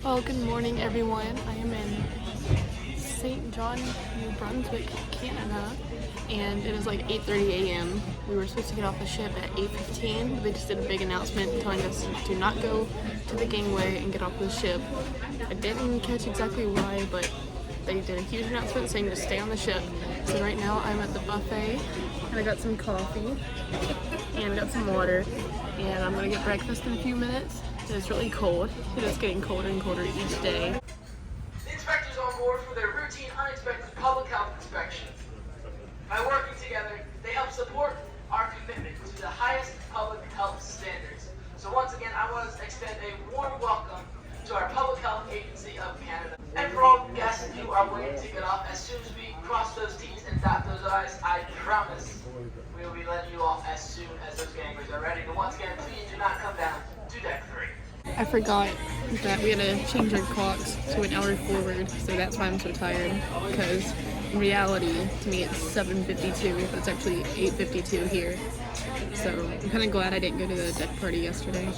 Well, good morning, everyone. I am in St. John, New Brunswick, Canada, and it is like 8:30 a.m. We were supposed to get off the ship at 8:15, but they just did a big announcement telling us to not go to the gangway and get off the ship. I didn't catch exactly why, but they did a huge announcement saying to stay on the ship. So right now I'm at the buffet, and I got some coffee, and I got some water, and I'm gonna get breakfast in a few minutes. It's really cold. It is getting colder and colder each day. The inspectors on board for their routine unexpected public health inspections. By working together, they help support our commitment to the highest public health standards. So once again, I want to extend a warm welcome to our Public Health Agency of Canada. And for all guests who are waiting to get off, as soon as we cross those T's and dot those I's, I promise we will be letting you off as soon as those gangways are ready. But once again, please do not come down to deck 3. I forgot that we had to change our clocks to an hour forward, so that's why I'm so tired, because in reality, to me it's 7:52, but it's actually 8:52 here. So I'm kind of glad I didn't go to the deck party yesterday.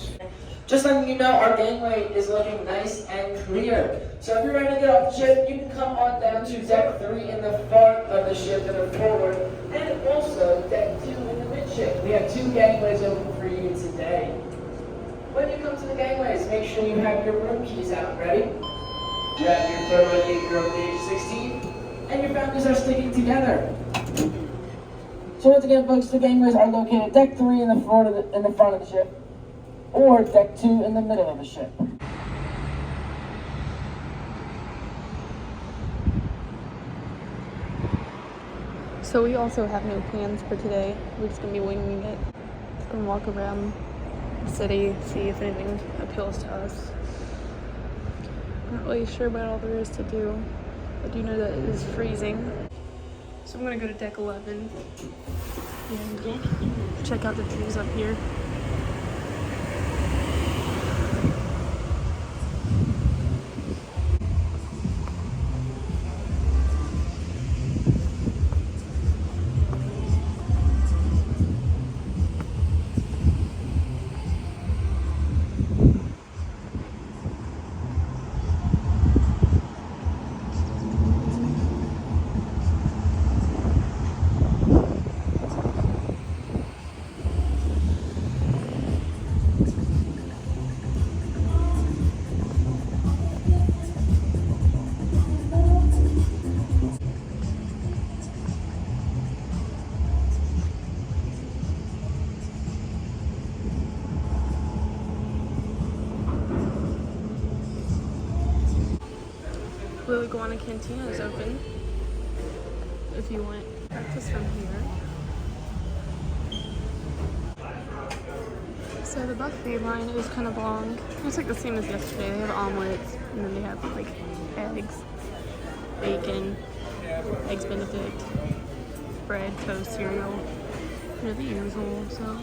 Just letting you know, our gangway is looking nice and clear. So if you're ready to get off the ship, you can come on down to deck 3 in the front of the ship that are forward, and also deck 2 in the midship. We have 2 gangways open for you today. When you come to the gangways, make sure you have your room keys out. Ready? You have your third gate girl at the age 16, and your families are sticking together. So once again, folks, the gangways are located deck 3 in the front of the ship, or deck 2 in the middle of the ship. So we also have no plans for today. We're just gonna be winging it. Just gonna walk around the city, see if anything appeals to us. I'm not really sure what all there is to do. I do know that it is freezing. So I'm gonna go to deck 11 and check out the views up here. Blue Iguana Cantina is open if you want breakfast from here. So the buffet line is kind of long. It's like the same as yesterday. They have omelets, and then they have like eggs, bacon, eggs Benedict, bread, toast, cereal, the usual. So I'm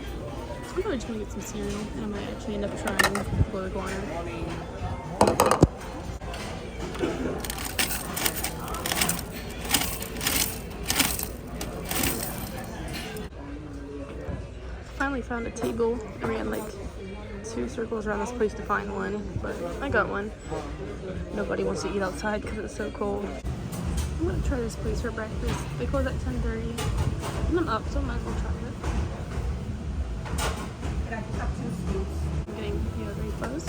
probably just gonna get some cereal, and I might actually end up trying Blue Iguana. Finally found a table. I ran like 2 circles around this place to find one, but I got one. Nobody wants to eat outside because it's so cold. I'm gonna try this place for breakfast. They close at 10:30, and I'm up, so I might as well try it. I'm getting refills.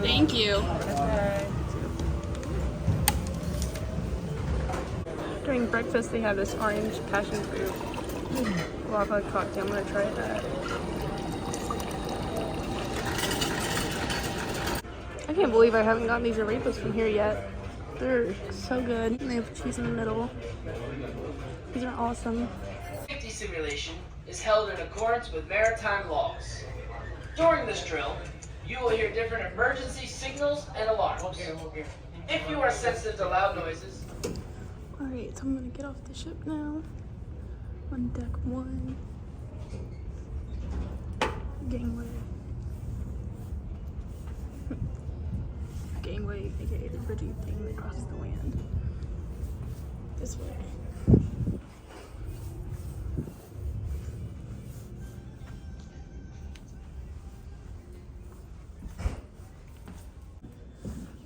Thank you. During breakfast, they have this orange passion fruit lava cocktail. I'm gonna try that. I can't believe I haven't gotten these arepas from here yet. They're so good. And they have cheese in the middle. These are awesome. Safety simulation is held in accordance with maritime laws. During this drill, you will hear different emergency signals and alarms. If you are sensitive to loud noises. Alright, so I'm gonna get off the ship now. On deck 1. Gangway. Gangway, aka the bridging thing that crosses the land. this way.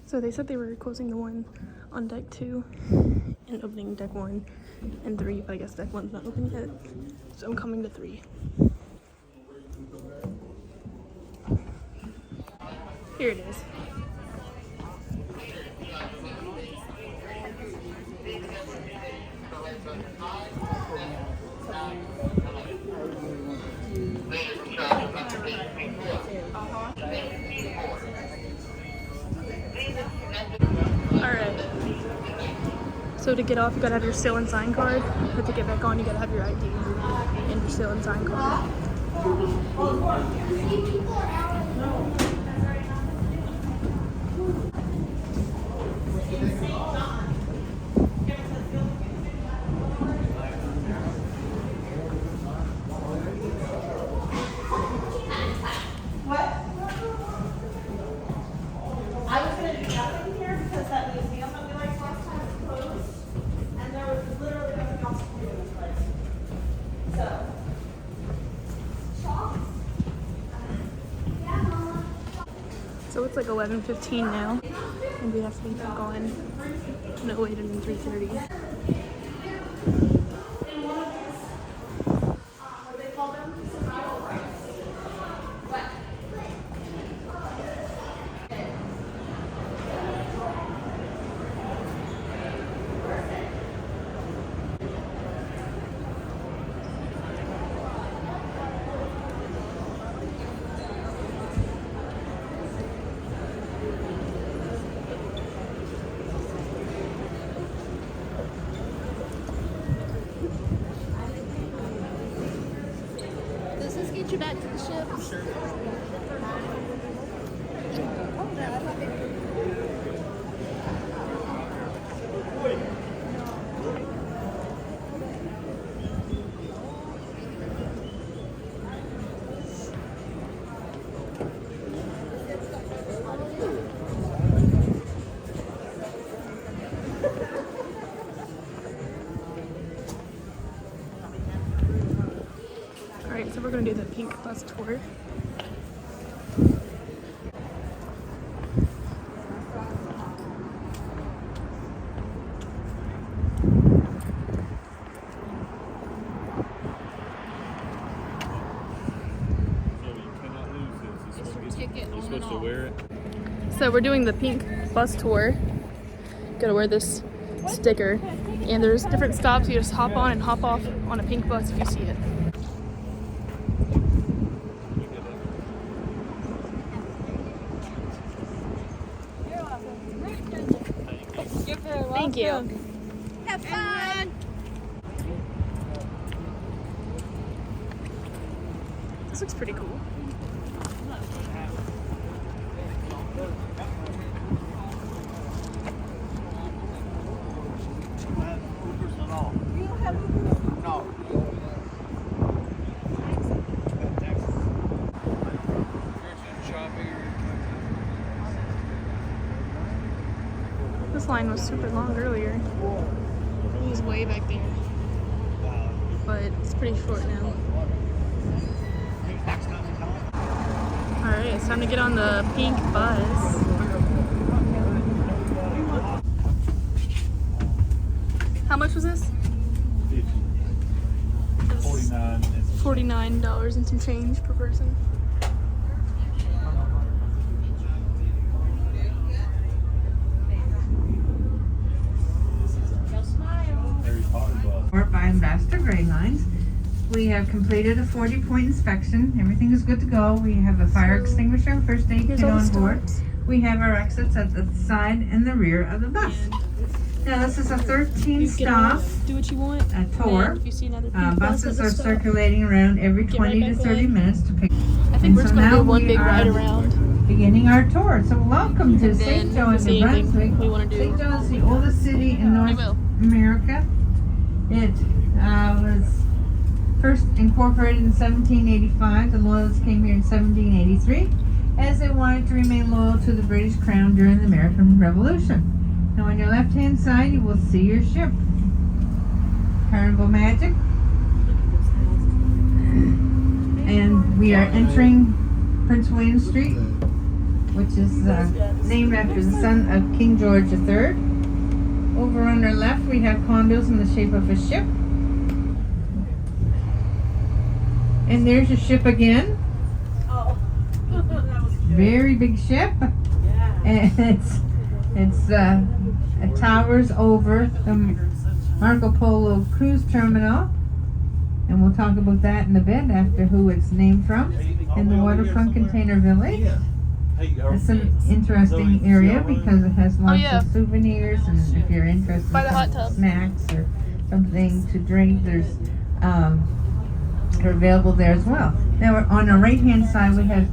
So they said they were closing the one on deck 2 and opening deck 1 and 3, but I guess deck 1's not open yet. So I'm coming to 3. Here it is. Alright. So to get off, you gotta have your sail and sign card. But to get back on, you gotta have your ID and your sail and sign card. So it's like 11:15 now, and we have to be back on no later than 3:30. Does this get you back to the ship? Alright, so we're gonna do the pink bus tour. So we're doing the pink bus tour. Gotta wear this sticker. And there's different stops. You just hop on and hop off on a pink bus if you see it. Thank you. Have fun! This looks pretty cool. This line was super long earlier. It was way back there. But it's pretty short now. Alright, it's time to get on the pink bus. How much was this? $49 and some change per person. By Ambassador Gray Lines. We have completed a 40-point inspection. Everything is good to go. We have a fire extinguisher and first aid kit on board. We have our exits at the side and the rear of the bus. Now this is a 13-stop do what you want. A tour. If you see another pink Buses are circulating around every 20 to 30 minutes to pick. I think we're just going to do one big ride around. Beginning our tour. So welcome to St. John's, New Brunswick. St. John's is the oldest city in North America. It was first incorporated in 1785. The Loyalists came here in 1783 as they wanted to remain loyal to the British Crown during the American Revolution. Now on your left hand side you will see your ship. Carnival Magic. And we are entering Prince William Street, which is named after the son of King George III. Over on our left, we have condos in the shape of a ship. And there's a ship again. Oh, that was good. Very big ship. Yeah. And it's it towers over the Marco Polo cruise terminal. And we'll talk about that in a bit after who it's named from. In the waterfront container village. It's an interesting area because it has lots of souvenirs, and if you're interested By the in hot tub. snacks or something to drink, there's they're available there as well. Now we're on the right hand side we have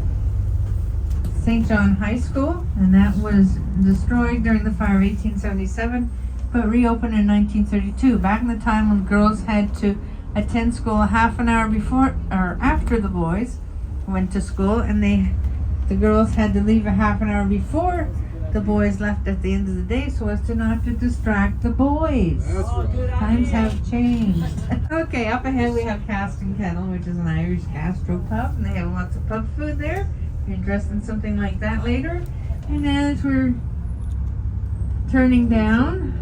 St. John High School, and that was destroyed during the fire of 1877 but reopened in 1932. Back in the time when girls had to attend school half an hour before or after the boys went to school, and the girls had to leave a half an hour before the boys left at the end of the day so as to not to distract the boys. Times have changed. Okay, up ahead we have Cask and Kettle, which is an Irish gastropub, and they have lots of pub food there. If you're interested in something like that later. And as we're turning down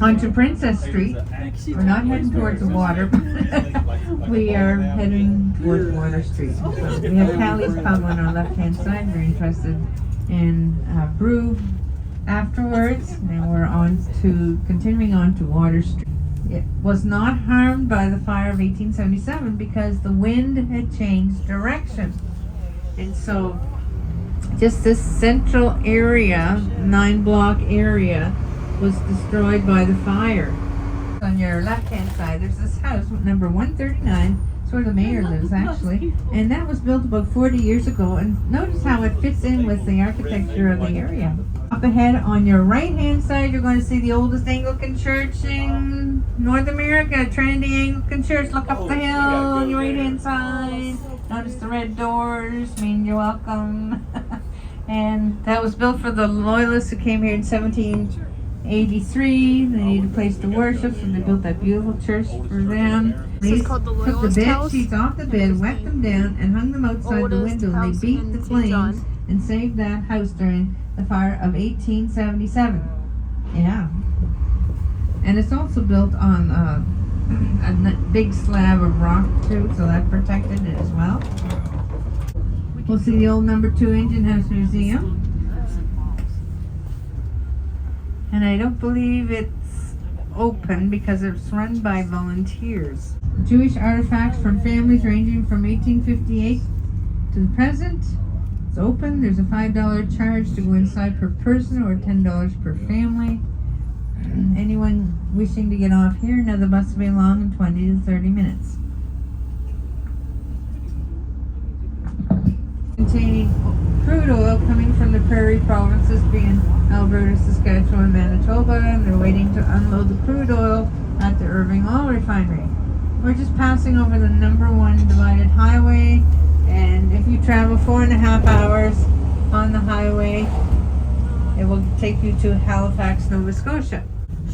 onto Princess Street, we're not heading towards the water, but we are heading towards Water Street. So we have Callie's Pub on our left hand side. We're interested in brew afterwards. Now we're continuing on to Water Street. It was not harmed by the fire of 1877 because the wind had changed direction. And so just this central area, 9-block area, was destroyed by the fire. On your left hand side there's this house, number 139. It's where the mayor lives actually, and that was built about 40 years ago, and notice how it fits in with the architecture of the area. Up ahead on your right hand side you're going to see the oldest Anglican church in North America, Trinity Anglican Church. Look up the hill on your right hand side. Notice the red doors, mean you're welcome. And that was built for the loyalists who came here in 1783. They needed a place to worship, so they built that beautiful church for them. This is called the Took the Loyalist bed House. sheets off the bed, wet them down, and hung them outside the Oldest window. And house they beat in the St. flames John. and saved that house during the fire of 1877. Yeah. And it's also built on a big slab of rock too, so that protected it as well. We'll see the old number 2 Engine House Museum. And I don't believe it's open because it's run by volunteers. Jewish artifacts from families ranging from 1858 to the present. It's open. There's a $5 charge to go inside per person or $10 per family. Anyone wishing to get off here, now the bus will be along in 20 to 30 minutes. Containing crude oil coming from the prairie provinces being Alberta, Saskatchewan, Manitoba, and they're waiting to unload the crude oil at the Irving Oil Refinery. We're just passing over the number 1 divided highway, and if you travel 4.5 hours on the highway, it will take you to Halifax, Nova Scotia.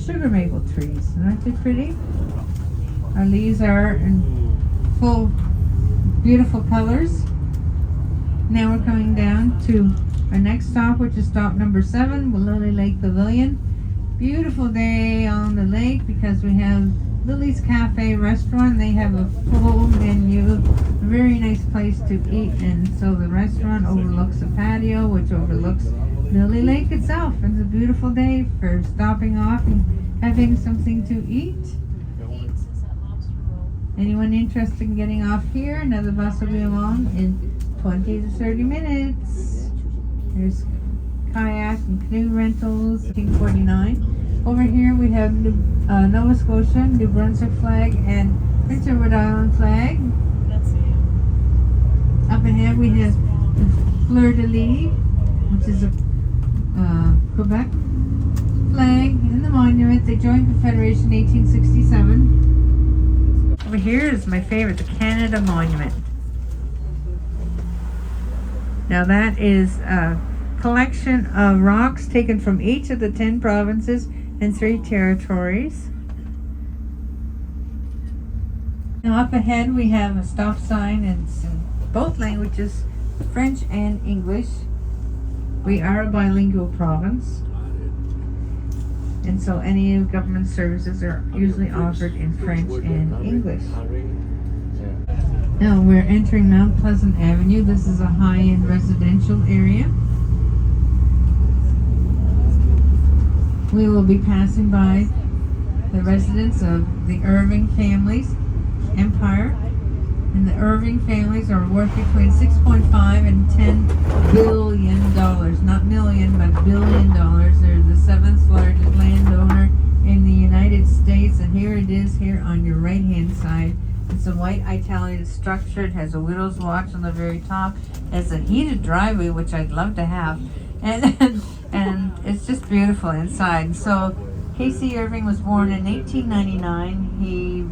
Sugar maple trees, aren't they pretty? Our leaves are in full beautiful colors. Now we're coming down to our next stop, which is stop number 7, Lily Lake Pavilion. Beautiful day on the lake because we have Lily's Cafe Restaurant. They have a full menu, a very nice place to eat, and so the restaurant overlooks a patio which overlooks Lily Lake itself. It's a beautiful day for stopping off and having something to eat. Anyone interested in getting off here? Another bus will be along in 20 to 30 minutes. There's kayak and canoe rentals, 1949. Over here we have Nova Scotia, New Brunswick flag, and Prince Edward Island flag. Up ahead we have the Fleur de Lis, which is a Quebec flag, and the monument. They joined Confederation in 1867. Over here is my favorite, the Canada Monument. Now that is a collection of rocks taken from each of the 10 provinces and 3 territories. Now up ahead we have a stop sign, and it's in both languages, French and English. We are a bilingual province, and so any government services are usually offered in French and English. Now we're entering Mount Pleasant Avenue. This is a high-end residential area. We will be passing by the residence of the Irving family's empire. And the Irving families are worth between $6.5 and $10 billion. Not million, but $1 billion. They're the 7th largest landowner in the United States. And here it is here on your right-hand side. It's a white Italian structure. It has a widow's watch on the very top. It has a heated driveway, which I'd love to have. And it's just beautiful inside. So Casey Irving was born in 1899. He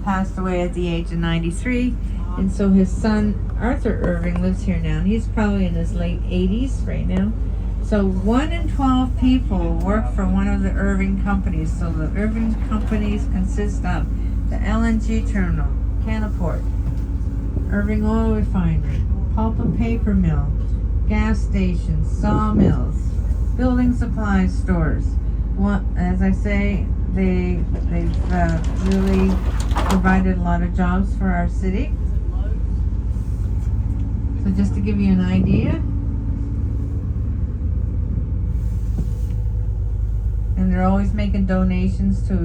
passed away at the age of 93. And so his son, Arthur Irving, lives here now. And he's probably in his late 80s right now. So 1 in 12 people work for one of the Irving companies. So the Irving companies consist of the LNG terminal, Canaport, Irving Oil Refinery, pulp and paper mill, gas stations, sawmills, building supply stores. As I say, they've really provided a lot of jobs for our city. So just to give you an idea, and they're always making donations to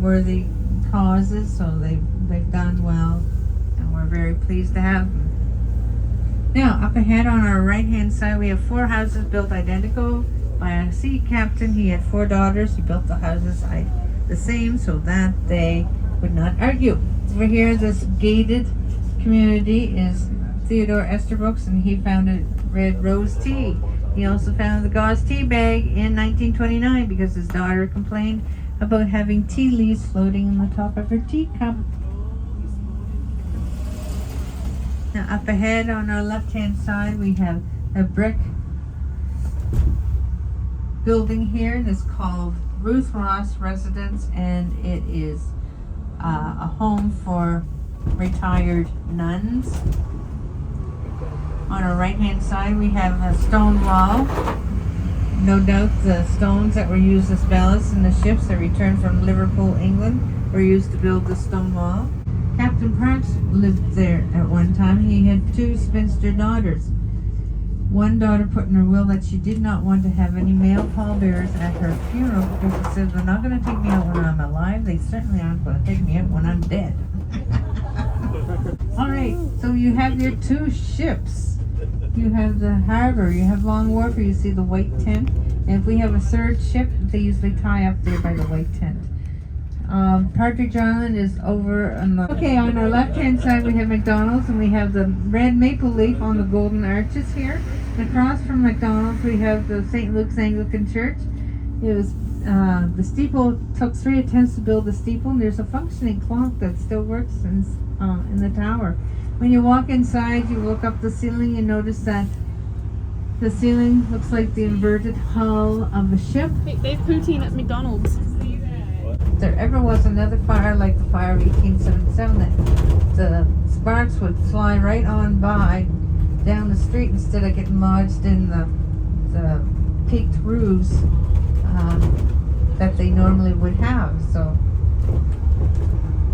worthy causes, so they've done well, and we're very pleased to have them. Now, up ahead on our right-hand side, we have 4 houses built identical by a sea captain. He had 4 daughters. He built the houses the same so that they would not argue. Over here, this gated community is Theodore Esterbrook's, and he founded Red Rose Tea. He also founded the gauze tea bag in 1929 because his daughter complained about having tea leaves floating on the top of her teacup. Now up ahead on our left-hand side, we have a brick building here that's called Ruth Ross Residence, and it is a home for retired nuns. On our right-hand side, we have a stone wall. No doubt the stones that were used as ballasts in the ships that returned from Liverpool, England, were used to build the stone wall. Captain Parks lived there at one time. He had 2 spinster daughters. One daughter put in her will that she did not want to have any male pallbearers at her funeral because she said, "They're not going to take me out when I'm alive. They certainly aren't going to take me out when I'm dead." All right, so you have your 2 ships. You have the harbor, you have Long Wharf, where you see the white tent. And if we have a 3rd ship, they usually tie up there by the white tent. Partridge Island is over on the... Okay, on our left-hand side we have McDonald's, and we have the red maple leaf on the golden arches here. And across from McDonald's we have the St. Luke's Anglican Church. It was the steeple took 3 attempts to build the steeple, and there's a functioning clock that still works in the tower. When you walk inside, you look up the ceiling, you notice that the ceiling looks like the inverted hull of a ship. Hey, they have poutine at McDonald's. If there ever was another fire like the fire of 1877, that the sparks would fly right on by down the street instead of getting lodged in the peaked roofs that they normally would have. So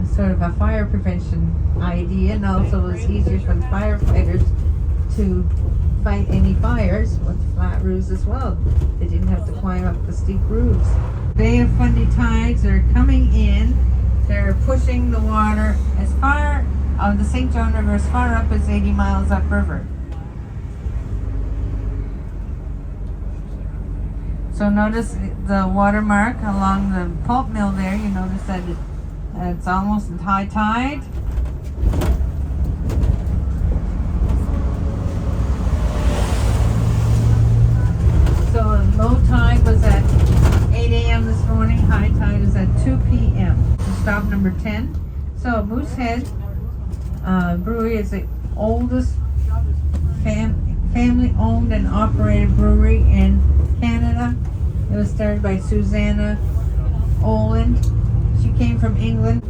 it's sort of a fire prevention idea, and also it's easier for the firefighters to fight any fires with flat roofs as well. They didn't have to climb up the steep roofs. Bay of Fundy tides are coming in. They're pushing the water as far of the St. John River as far up as 80 miles upriver. So notice the watermark along the pulp mill there. You notice that it's almost at high tide. So low tide was at 8 a.m. this morning. High tide is at 2 p.m. Stop number 10. So Moosehead Brewery is the oldest family-owned and operated brewery in Canada. It was started by Susanna Oland. She came from England.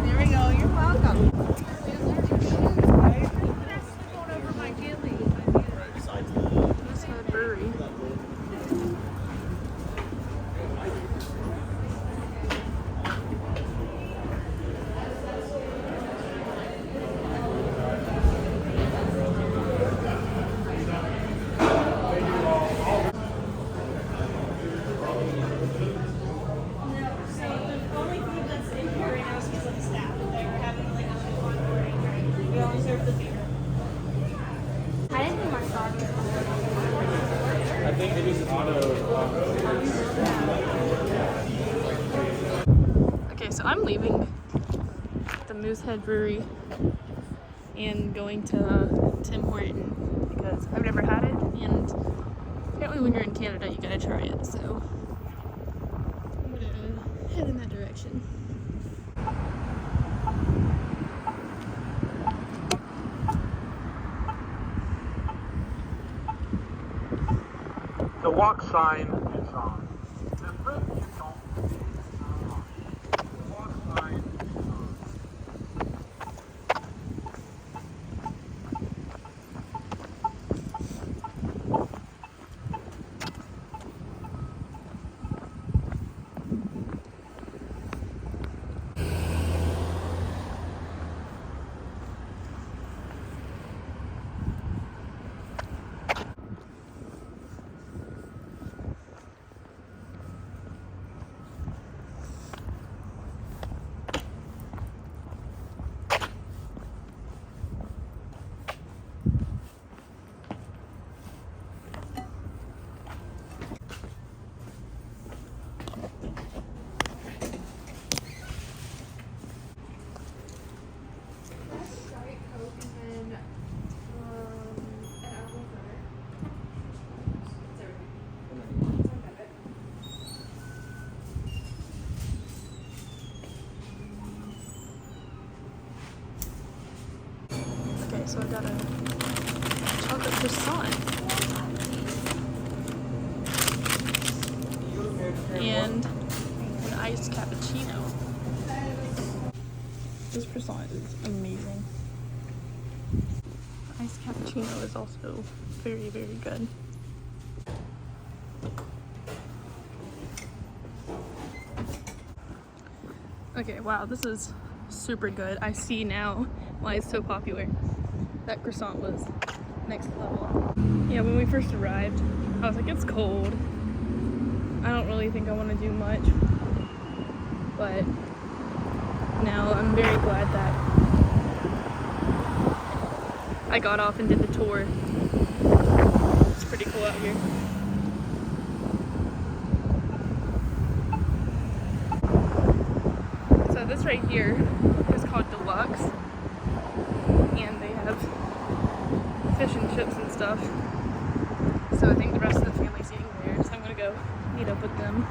There we go. You're welcome. This brewery. I didn't think my dog was I think it is an auto. Okay, so I'm leaving the Moosehead Brewery and going to Tim Horton because I've never had it, and apparently when you're in Canada you gotta try it, so I'm gonna head in that direction. The walk sign is on. Okay, so I got a chocolate croissant and an iced cappuccino. This croissant is amazing. The iced cappuccino is also very, very good. Okay, wow, this is super good. I see now why it's so popular. That croissant was next level. Yeah, when we first arrived, I was like, it's cold. I don't really think I want to do much. But now I'm very glad that I got off and did the tour. It's pretty cool out here. So this right here is called Deluxe, and they have fish and chips and stuff. So I think the rest of the family's eating there, so I'm gonna go meet up with them.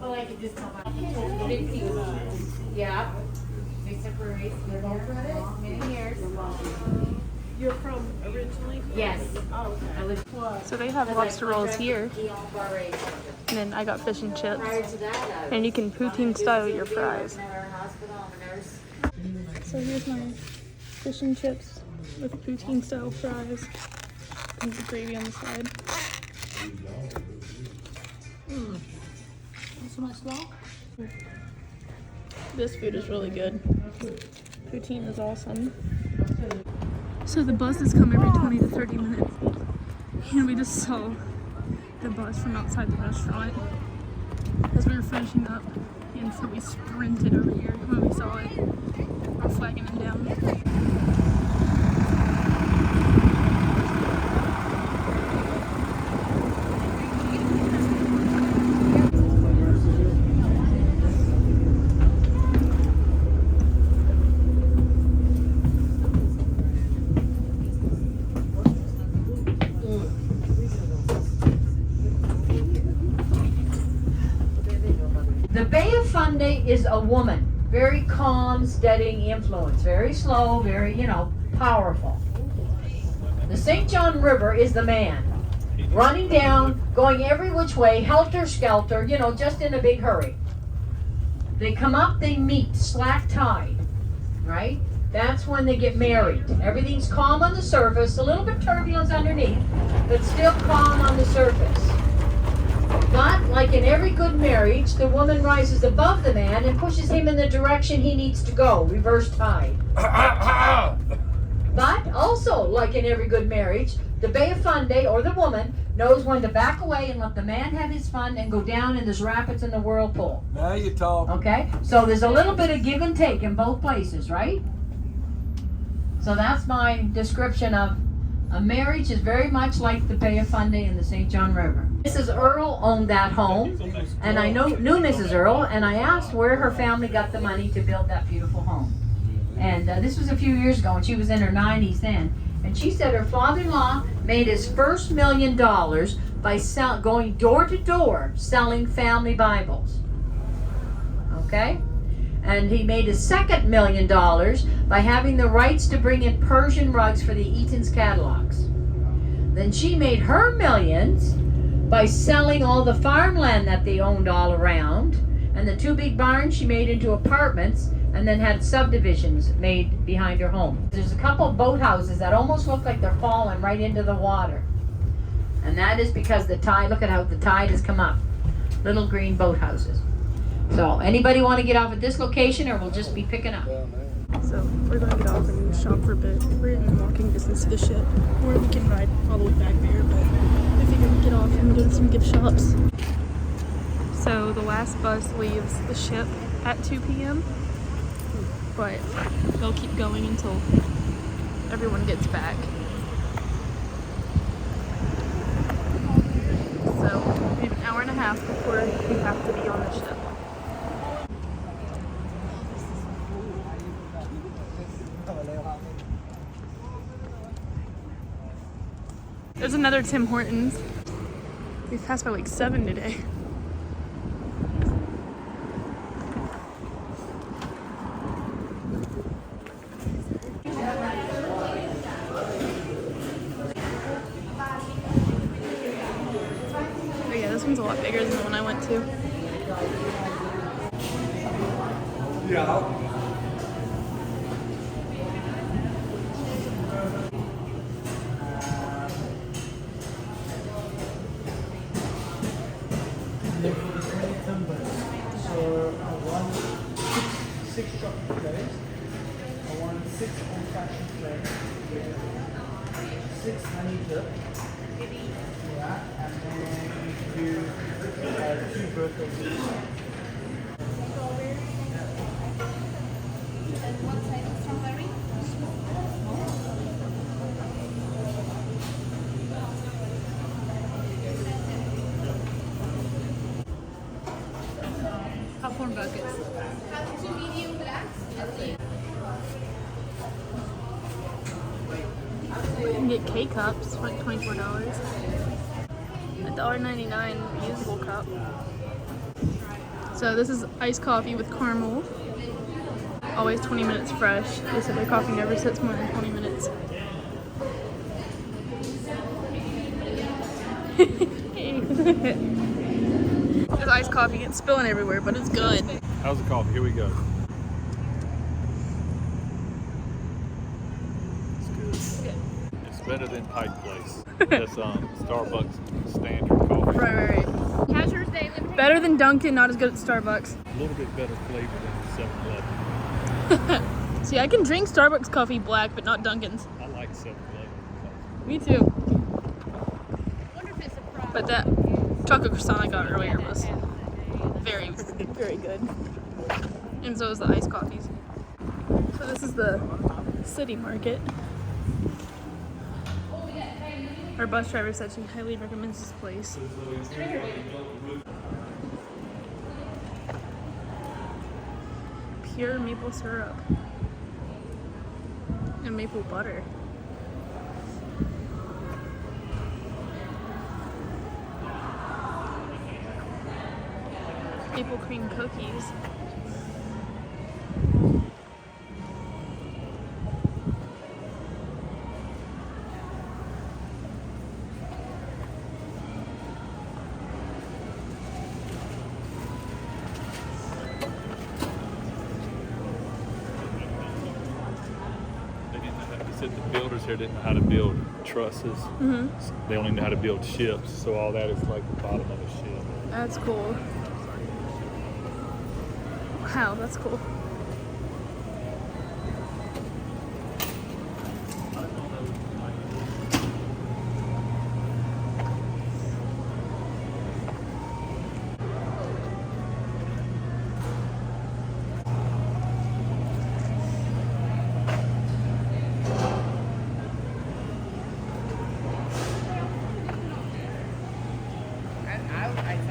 Well, I could just come out. Yeah. Except for race, they're here for many years. You're from originally? Yes. Oh, I lived so they have lobster rolls here, and then I got fish and chips. prior to that. And you can poutine style your fries. At our hospital, I'm a nurse. So here's my fish and chips with poutine style fries and the gravy on the side. So much long? This food is really good. Poutine is awesome. So the buses come every 20 to 30 minutes. And we just saw the bus from outside the restaurant as we were finishing up. And so we sprinted over here when we saw it. We're flagging them down. The Bay of Fundy is a woman. Very calm, steadying influence. Very slow, very, powerful. The St. John River is the man. Running down, going every which way, helter-skelter, just in a big hurry. They come up, they meet, slack tide, right? That's when they get married. Everything's calm on the surface, a little bit turbulence underneath, but still calm on the surface. But, like in every good marriage, the woman rises above the man and pushes him in the direction he needs to go, reverse tide. But also, like in every good marriage, the Bay of Fundy, or the woman, knows when to back away and let the man have his fun and go down in this rapids and the whirlpool. Now you talk. Okay? So there's a little bit of give and take in both places, right? So that's my description of a marriage is very much like the Bay of Fundy and the St. John River. Mrs. Earl owned that home, and I knew Mrs. Earl, and I asked where her family got the money to build that beautiful home. And this was a few years ago, and she was in her 90s then. And she said her father-in-law made his first $1 million by going door to door selling family Bibles. Okay? And he made his second $1 million by having the rights to bring in Persian rugs for the Eaton's catalogs. Then she made her millions by selling all the farmland that they owned all around. And the 2 big barns she made into apartments, and then had subdivisions made behind her home. There's a couple of boathouses that almost look like they're falling right into the water. And that is because the tide, look at how the tide has come up. Little green boathouses. So, anybody want to get off at this location, or we'll just be picking up? So we're going to get off and shop for a bit. We're in walking distance to the ship, or we can ride all the way back there, but I figured we'd get off and go to some gift shops. So the last bus leaves the ship at 2 p.m. but they'll keep going until everyone gets back. So we have an hour and a half before we have to be on the ship. There's another Tim Hortons. We've passed by like 7 today. Oh yeah, this one's a lot bigger than the one I went to. Yeah. Six chocolate flavors. I want 6 old-fashioned flavors. 6 honey dip. Yeah, and then do 2 birthday. And what type of strawberry? Popcorn buckets. Have 2 medium blacks. You can get K-cups for like $24. $1.99 reusable cup. So this is iced coffee with caramel. Always 20 minutes fresh. They said their coffee never sits more than 20 minutes. This iced coffee gets spilling everywhere, but it's good. How's the coffee? Here we go. It's good. It's better than Pike Place. That's Starbucks standard coffee. Right. How's yours day, Liberty? Better than Dunkin', not as good at Starbucks. A little bit better flavor than 7-Eleven. See, I can drink Starbucks coffee black, but not Dunkin's. I like 7-Eleven. Me too. Wonder if it's a problem. But that chocolate croissant I got earlier was very, very good. And so is the iced coffees. So this is the city market. Our bus driver said she highly recommends this place. Pure maple syrup and maple butter. maple cream cookies. The builders here didn't know how to build trusses. They only know how to build ships, so all that is like the bottom of the ship. That's cool. Wow, that's cool.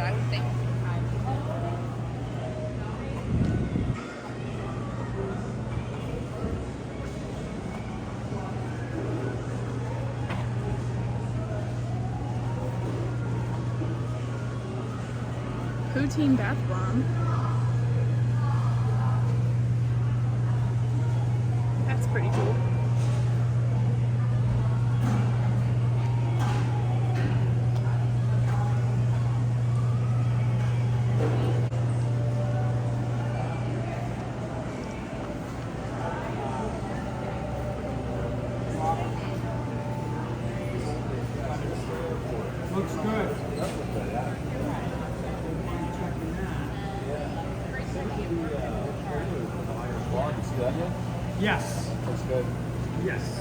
I would think. Poutine bath bomb. That's pretty cool. Looks good. Yes. That's good. Yes.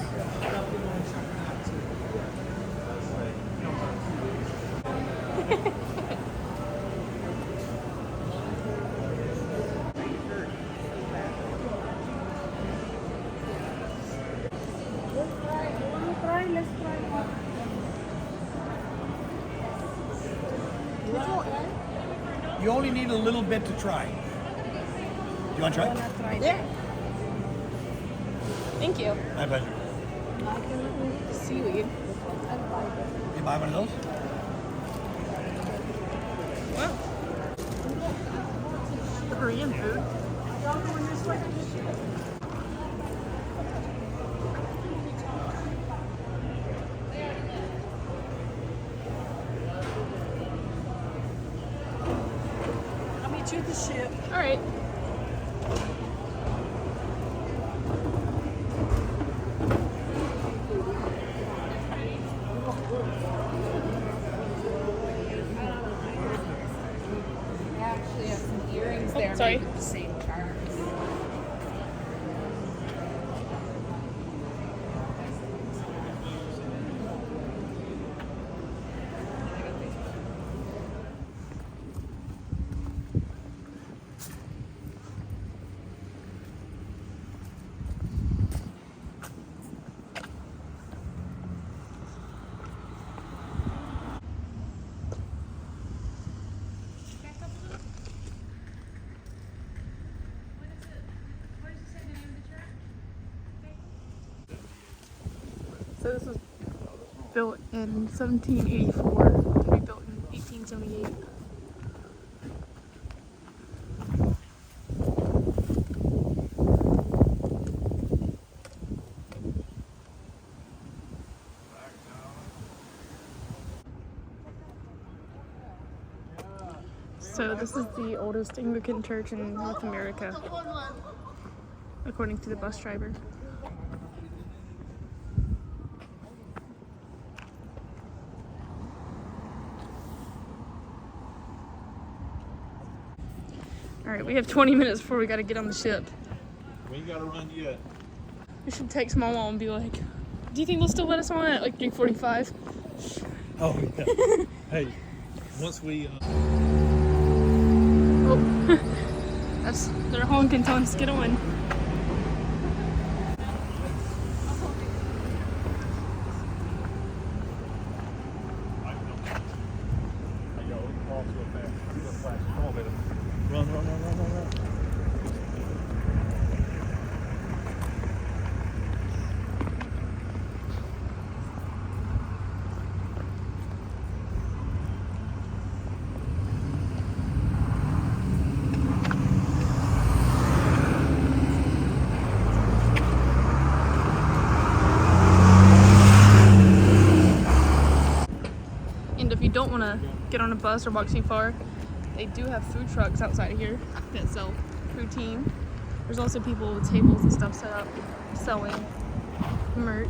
You only need a little bit to try. Do you want to try? Yeah. Thank you. My pleasure. Seaweed. You buy one of those? What? Korean food. I'll meet you at the ship. All right. I actually have some earrings there. sorry. made with the same charms. So this was built in 1784, rebuilt in 1878. So this is the oldest Anglican church in North America, according to the bus driver. Alright, we have 20 minutes before we gotta get on the ship. We ain't gotta run yet. We should text Mama and be like, do you think they'll still let us on at like 3:45? Oh, yeah. Hey, once we... Oh, they're honking, telling us to get on. Run. get on a bus or walk too far. They do have food trucks outside of here that sell poutine. There's also people with tables and stuff set up selling merch.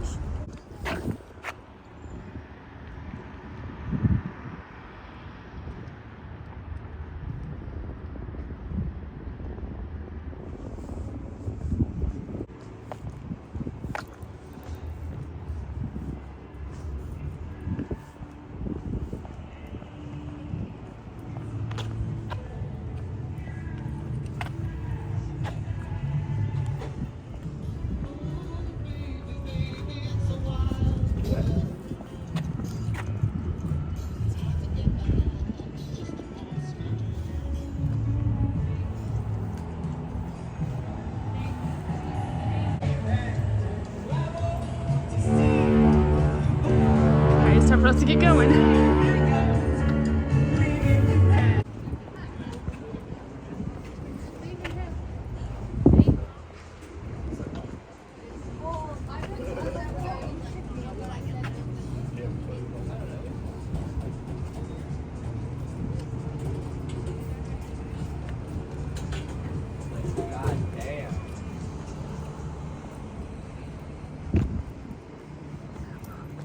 Time for us to get going.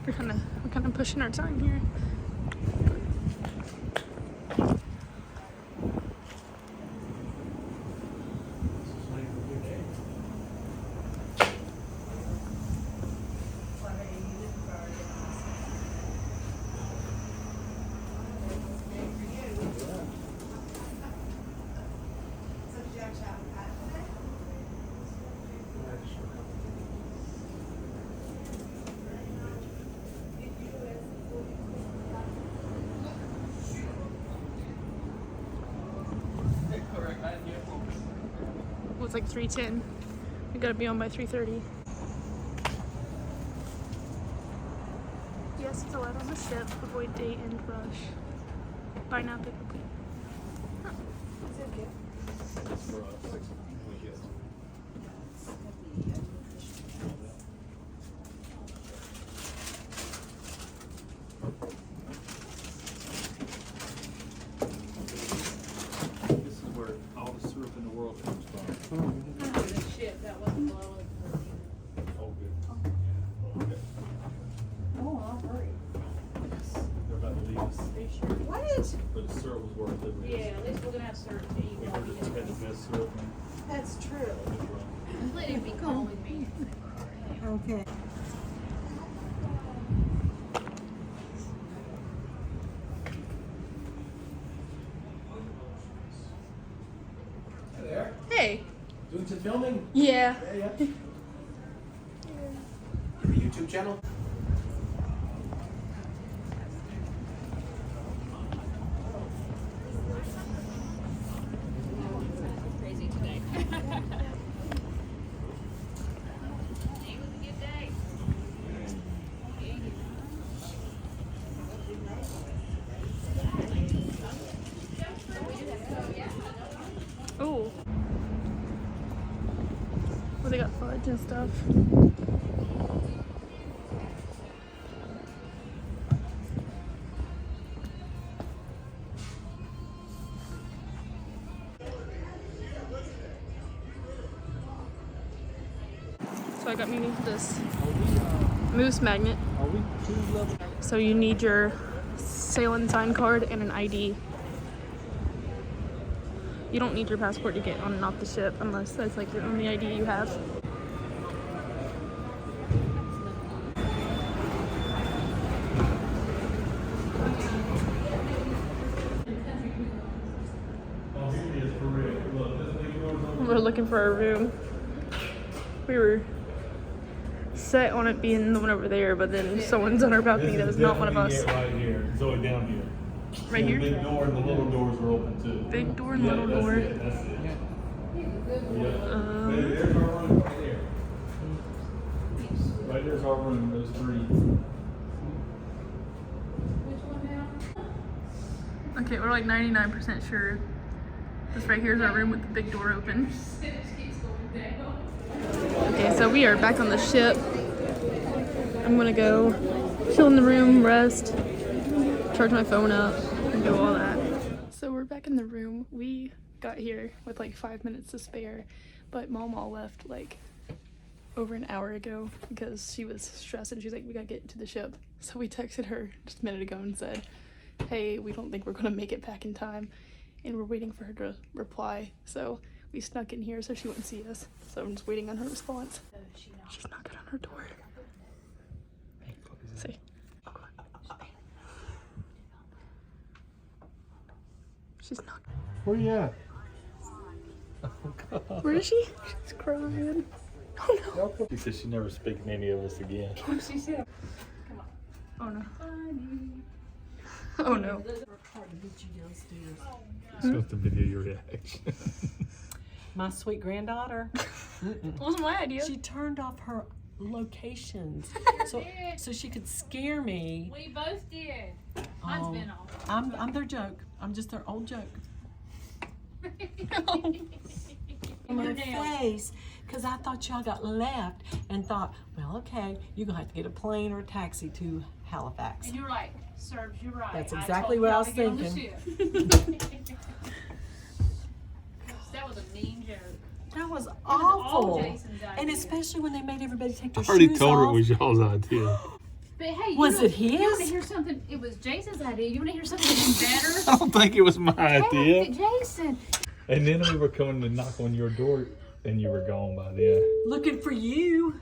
We're kind of pushing our time here. It's like 3:10. We gotta be on by 3:30. Yes, it's allowed on the ship. Avoid date and rush. Buy now, pick up. Huh. This is where all the syrup in the world comes from. Shit, that wasn't blowing. Oh, good. Okay. Oh, I'll hurry. They're about to leave us. Are you sure? What? But the syrup was worth it. Yeah, at least we're gonna have syrup to eat. We heard that they had the best syrup in That's true. Let him be calling me. Okay. Hey there. Hey. Doing some filming? Yeah. Yeah. Your YouTube channel? Crazy today. Oh. Well, they got fudge and stuff. So I got me this moose magnet. So you need your sail and sign card and an ID. You don't need your passport to get on and off the ship unless that's like the only ID you have. We're looking for a room. We were set on it being the one over there, but then someone's on our balcony that was not one of us. Right here. It's only down here. Right The here? big door and the little doors are open too. Big door and Yeah, little that's door. it, that's it. Yeah. There's our room right there. Right there's our room, those three. Okay, we're like 99% sure. This right here is our room with the big door open. Okay, so we are back on the ship. I'm gonna go chill in the room, rest, charge my phone up, and do all that. So we're back in the room. We got here with like 5 minutes to spare, but Mama left like over an hour ago because she was stressed and she's like, we gotta get to the ship. So we texted her just a minute ago and said, hey, we don't think we're gonna make it back in time, and we're waiting for her to reply. So we snuck in here so she wouldn't see us. So I'm just waiting on her response. She's knocking on her door. See. She's knocking. Where you at? Where is she? She's crying. Oh no. She said she never speaks to any of us again. What did she say? Oh no. Oh no. She wants to video your reaction. My sweet granddaughter, It wasn't my idea. she turned off her locations so she could scare me. We both did. Mine's been off. I'm their joke. I'm just their old joke. In your face, because I thought y'all got left and thought, well, okay, you're gonna have to get a plane or a taxi to Halifax. And you were like, serves you right. That's I exactly told what I y'all was to get on the thinking. ship. That was a mean joke. That was all awful. Jason's idea. And especially when they made everybody take their I already shoes told her it off. was y'all's idea. But hey, Was it You want to his? hear something? It was Jason's idea. You want to hear something even better? I don't think it was my idea. Hey, Jason. And then we were coming to knock on your door, and you were gone by then. Looking for you.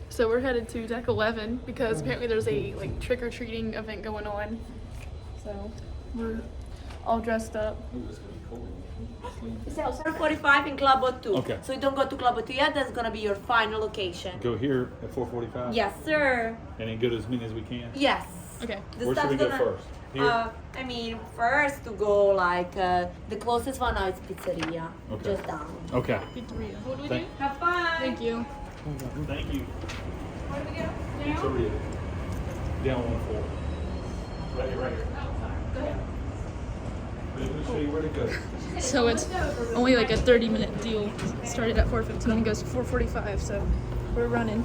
So we're headed to deck 11 because apparently there's a like trick-or-treating event going on. So we're all dressed up. So 4:45 in Club 2. Okay. So you don't go to Club 2 yet. That's gonna be your final location. Go here at 4:45. Yes, sir. And then go to as many as we can. Yes. Okay. The Where should stuff's we go gonna- first? Here. I mean, first to go like the closest one now is Pizzeria. Okay. Just down. Okay. Pizzeria. What do we Thank- do? Have fun. Thank you. Thank you. Where do we go? Pizzeria. Down 1 floor. Right here. Right here. Go ahead. Let me show you where to go. So it's only like a 30-minute deal. Started at 4:15 and goes to 4:45. So we're running.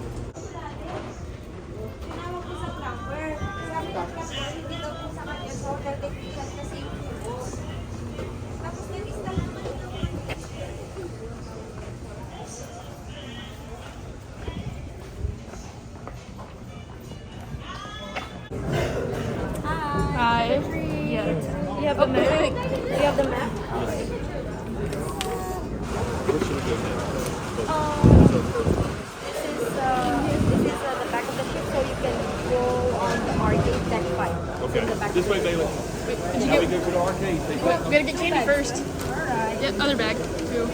Hi. Yeah. You have the map. You have the map. Where should we go next? This is the back of the ship, so you can go on the arcade deck 5. Okay. This way, Bailey. Now we go to the arcade. Take that. We gotta get candy first. Alright. Yep, other bag too.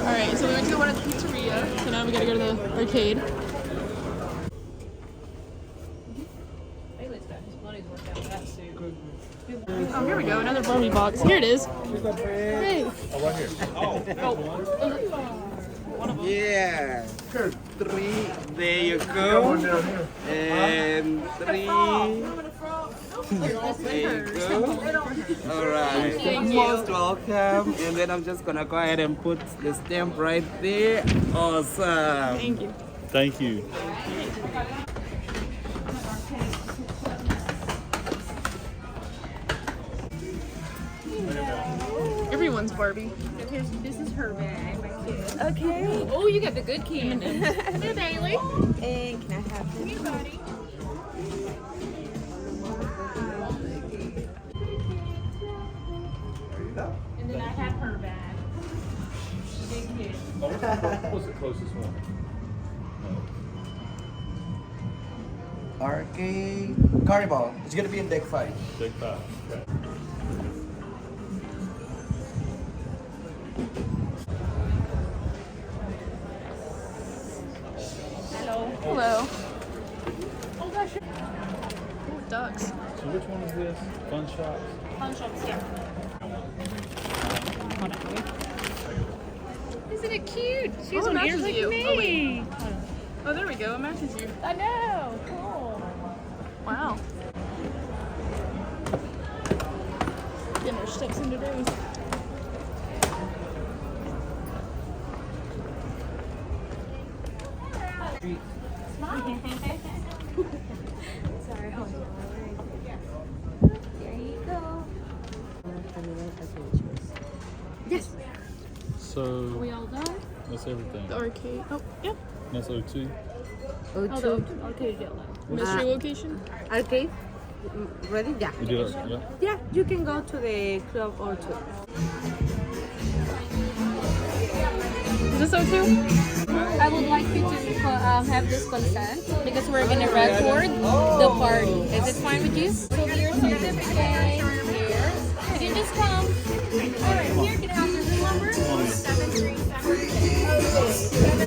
Alright, so we went to the one at the pizzeria, so now we gotta go to the arcade. Oh, here we go, another Barbie box. Here it is. Hey. Oh, right here. Oh. Yeah. 3. There you go. And 3. There you go. All right. Thank you. Most welcome. And then I'm just gonna go ahead and put the stamp right there. Awesome. Thank you. Thank you. Everyone's Barbie. This is her bag. Okay. Oh, you got the good candy. Hey, Bailey. And can I have this? Buddy. And then I have her bag. Big kid. What was the closest one? Arcade. Carnival. It's gonna be in deck 5. Deck 5. Okay. bucks. So which one is this? Fun shops? Fun shops, yeah. Isn't it cute? She has some ears like me. Oh, there we go. It matches you. I know. Cool. Wow. Getting our steps into those. Sorry, hold on. There you go. Yes. So Are we all done? that's everything. The arcade. Oh, yeah. That's O2. Oh, the arcade yellow. Mystery location? Okay. Ready? Yeah. You do it, yeah. Yeah, you can go to the club or two. Is this O2? I would like you to have this consent because we're gonna record the party. Is it fine with you? So here's your certificate. Here. You can just come. Alright, here can I have your room number? 737.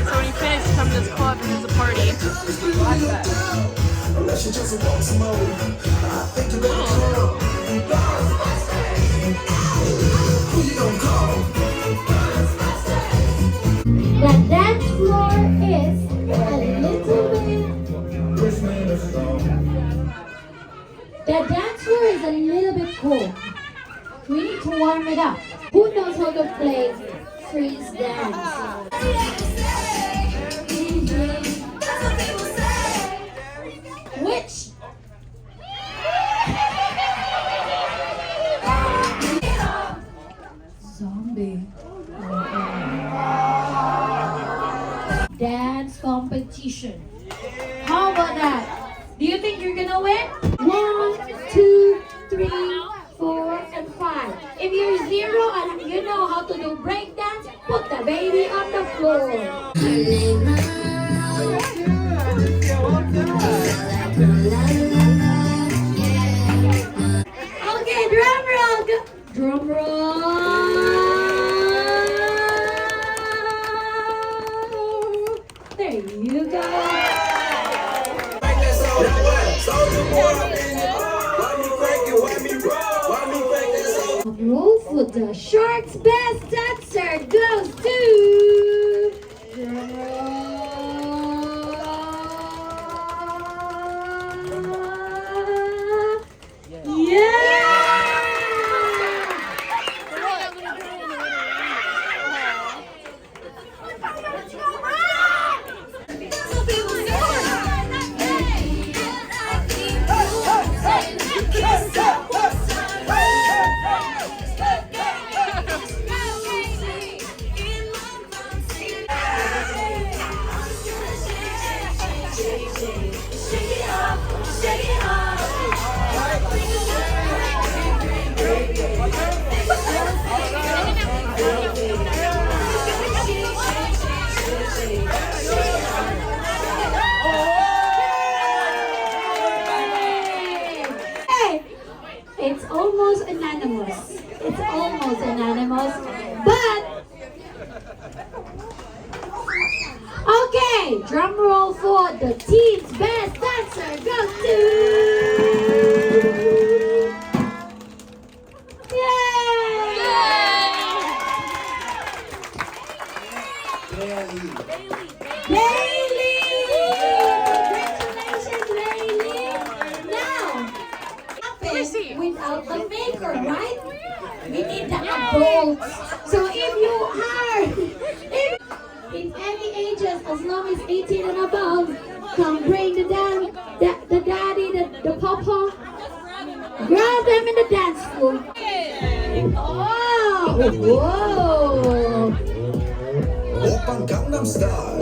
So when you finish, come to this club and there's a party. The dance floor is a little bit. The dance floor is a little bit cold. We need to warm it up. Who knows how to play freeze dance? Which? Zombie. Dance competition. How about that? Do you think you're gonna win? 1, 2, 3, 4, and 5. If you're 0 and you know how to do break dance, put the baby on the floor. Okay, drum roll. Drum roll. There you go. Roll for the Sharks' best dancer goes to drum roll. Yeah! It's almost unanimous. It's almost unanimous, but okay. Drum roll for the team's best dancer goes to. Bailey! Congratulations, Bailey! Now, without the maker, right? We need the adults. So if you are in any ages, as long as 18 and above, come bring the daddy, the papa. Grab them in the dance floor. Oh, whoa! Open Gangnam Style.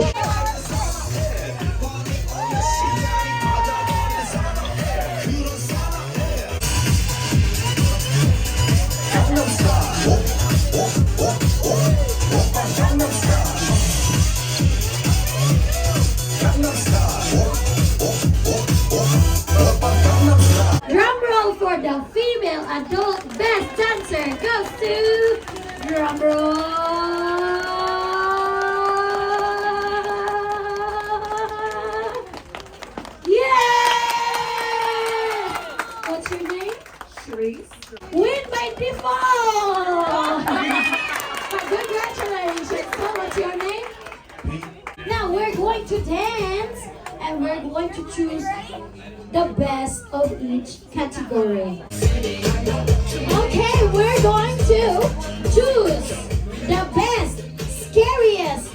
Drum roll for the female adult best dancer goes to drum roll. hands and we're going to choose the best of each category. Okay, we're going to choose the best, scariest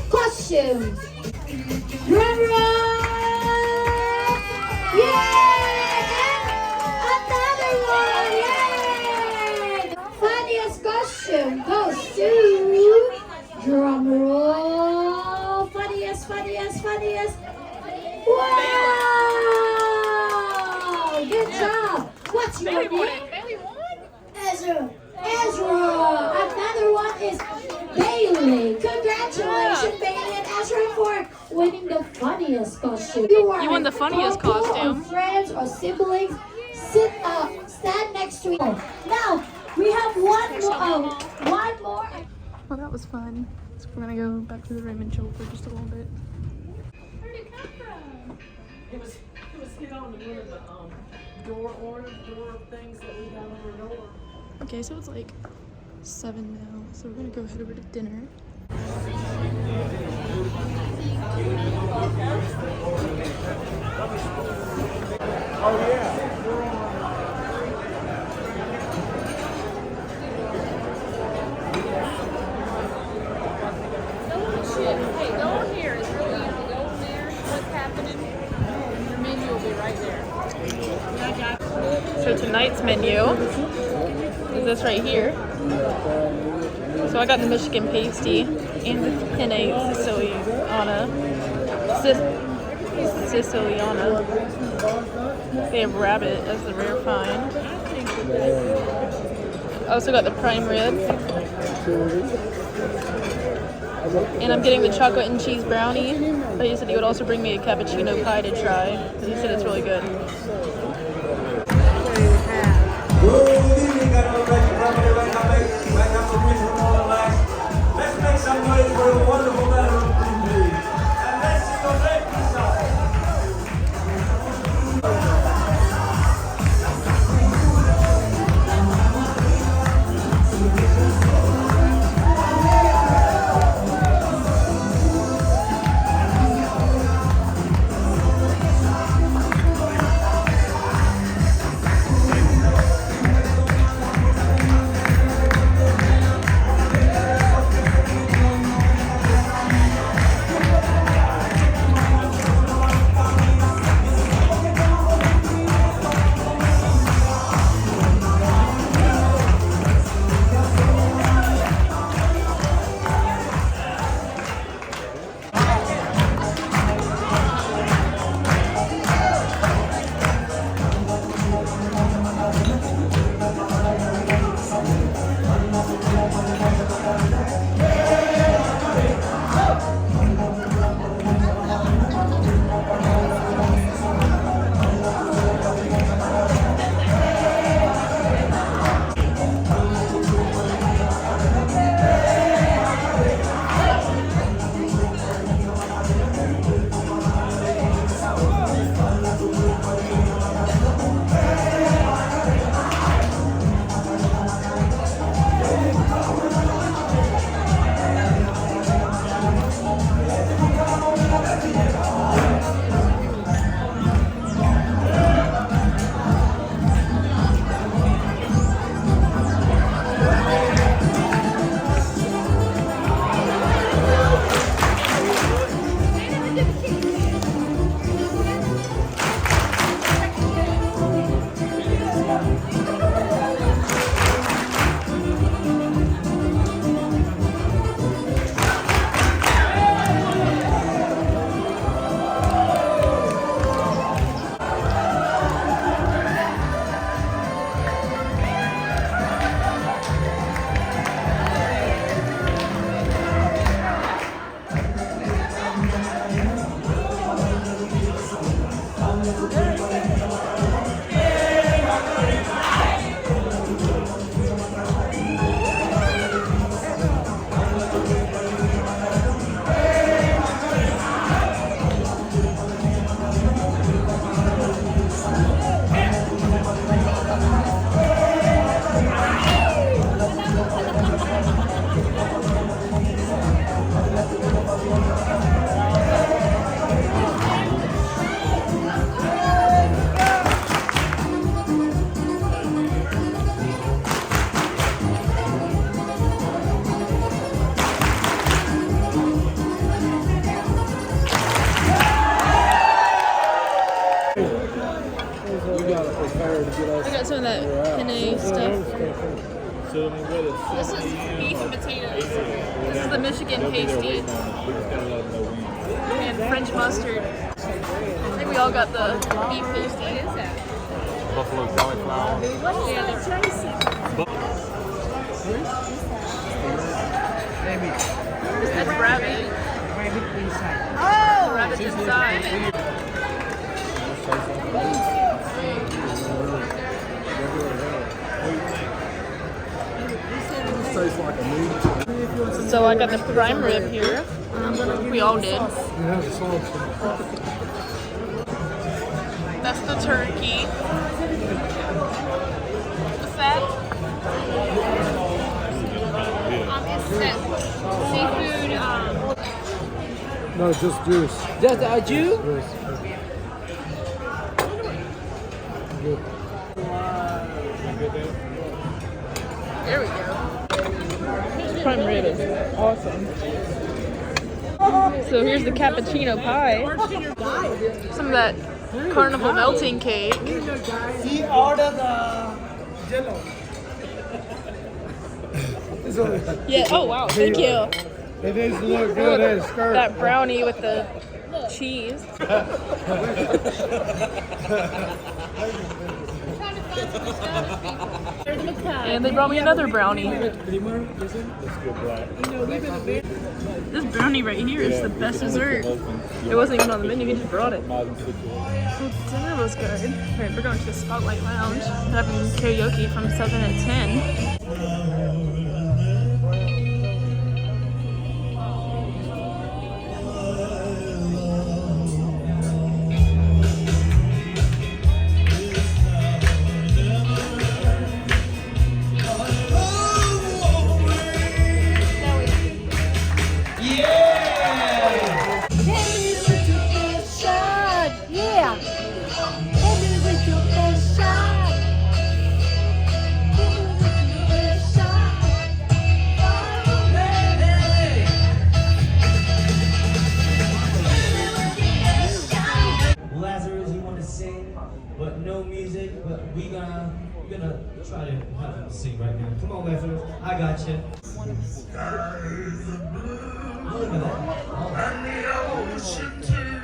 costume. Drum roll! Yay! Another one! Yay! Funniest costume goes to drum roll. Funniest. Wow! Good job. What's your name? Ezra. Another one is Bailey. Congratulations, Bailey and Ezra, for winning the funniest costume. You won the funniest costume. Or friends or siblings, stand next to each other. Now we have one more. Well, that was fun. So we're gonna go back to the room and chill for just a little bit. It was hit on one of the door things that we got on our door. Okay, so it's like 7 now, so we're gonna go head over to dinner. Oh, yeah. Hey, go in here. It's really easy. Go in there. What's happening? Your menu will be right there. So tonight's menu is this right here. So I got the Michigan pasty and the penne Siciliana. They have rabbit as the rare find. I also got the prime rib. And I'm getting the chocolate and cheese brownie. But he said he would also bring me a cappuccino pie to try. And he said it's really good. Good evening, everybody. Welcome to Beautiful Morning Life. Let's make some noise for a wonderful man of Poutine. And let's sing a great song. This is beef and potatoes. This is the Michigan pasty. And French mustard. I think we all got the beef pasty. What is that? Buffalo cauliflower. That's rabbit. Oh! Rabbit's inside. So I got the prime rib here. We all did. That's the turkey. What's that? It's that seafood. No, just juice. Just juice? Juice. Good. There we go. Prime rib is awesome. So here's the cappuccino pie. Some of that Carnival melting cake. He ordered jello. Yeah. Oh wow. Thank you. It does look good as skirt. That brownie with the cheese. And they brought me another brownie. This brownie right here is the best dessert. It wasn't even on the menu, he just brought it. The dinner was good. Alright, we're going to the Spotlight Lounge, having karaoke from 7 to 10. But no music, but we're gonna try to have him sing right now. Come on, Lazarus, I got you. Look at that. And the ocean too,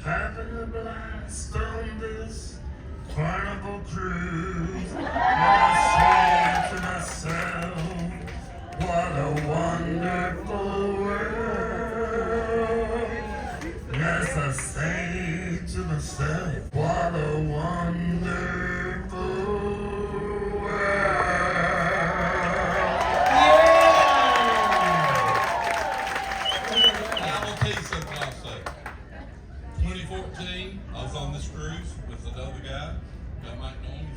having a blast on this Carnival cruise. I say to myself, what a wonderful world. Yes, I say to myself, what a wonderful world. I will tell you something I'll say. 2014, I was on this cruise with another guy. Y'all might know him.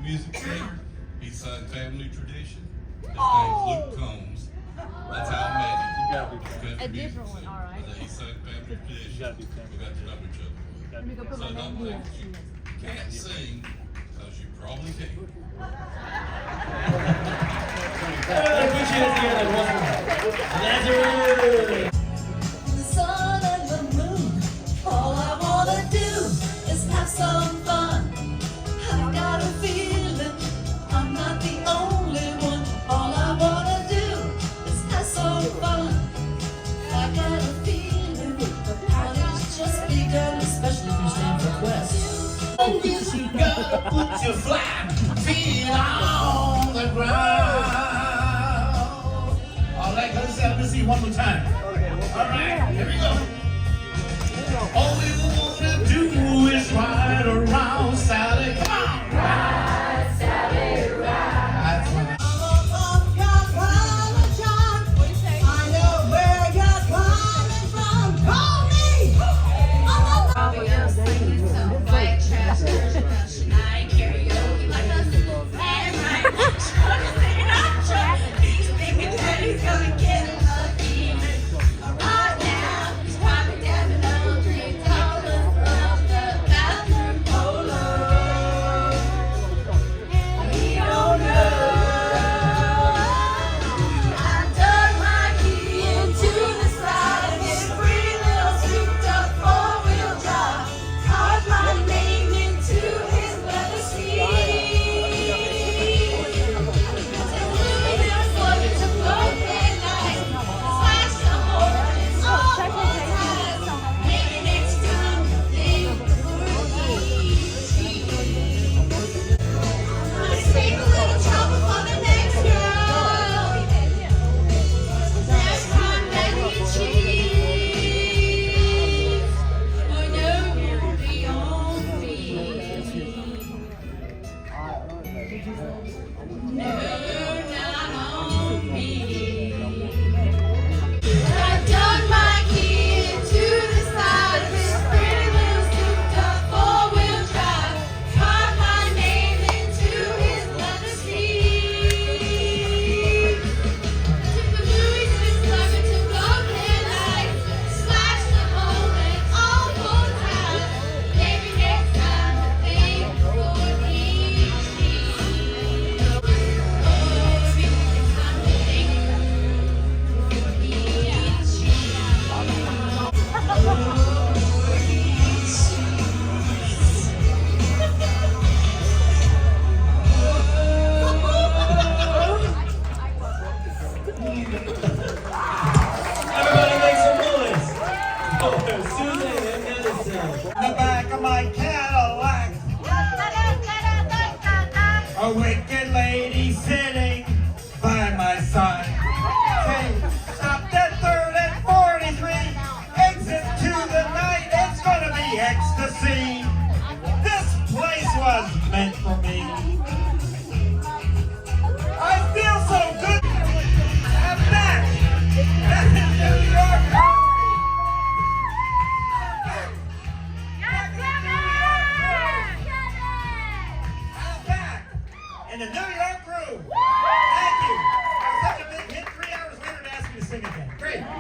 He's a music singer. He sung Family Tradition. His name's Luke Combs. That's how I met him. A different one, all right. He sung Family Tradition. We got to know each other. So don't think you can't sing, because you probably can. Put you together one more. Lazarus! The sun and the moon, all I wanna do is have some fun. I've got a feeling I'm not the only one. All I wanna do is have some fun. I got a feeling the party's just begun, especially if you stand for Quest. You gotta put your flat feet on the ground. All right, let's have to see one more time. All right, here we go. All we wanna do is ride around, Sally. Come on. Ride, Sally, ride. He's gonna get lucky. Right now,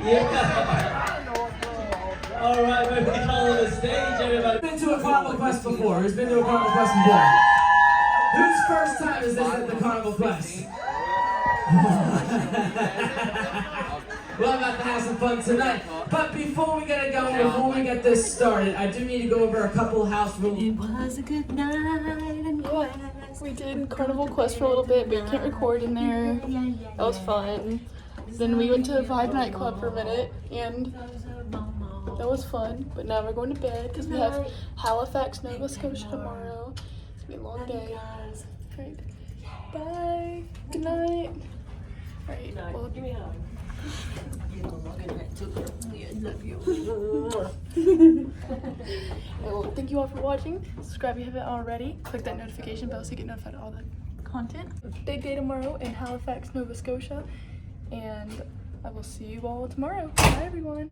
Yeah. All right, we're going to call on the stage, everybody. Been to a Carnival Quest before? Who's been to a Carnival Quest before? Whose first time is this at the Carnival Quest? Well, I'm about to have some fun tonight. But before we get it going, before we get this started, I do need to go over a couple house rules. It was a good night and we did Carnival Quest for a little bit, but you can't record in there. That was fun. Then we went to the Vibe nightclub for a minute, and that was fun. But now we're going to bed because we have Halifax, Nova Scotia tomorrow. It's gonna be a long day. Alright, bye. Good night. Alright, well, give me a hug. Well, thank you all for watching. Subscribe if you haven't already. Click that notification bell so you get notified of all the content. Big day tomorrow in Halifax, Nova Scotia. And I will see you all tomorrow. Bye, everyone.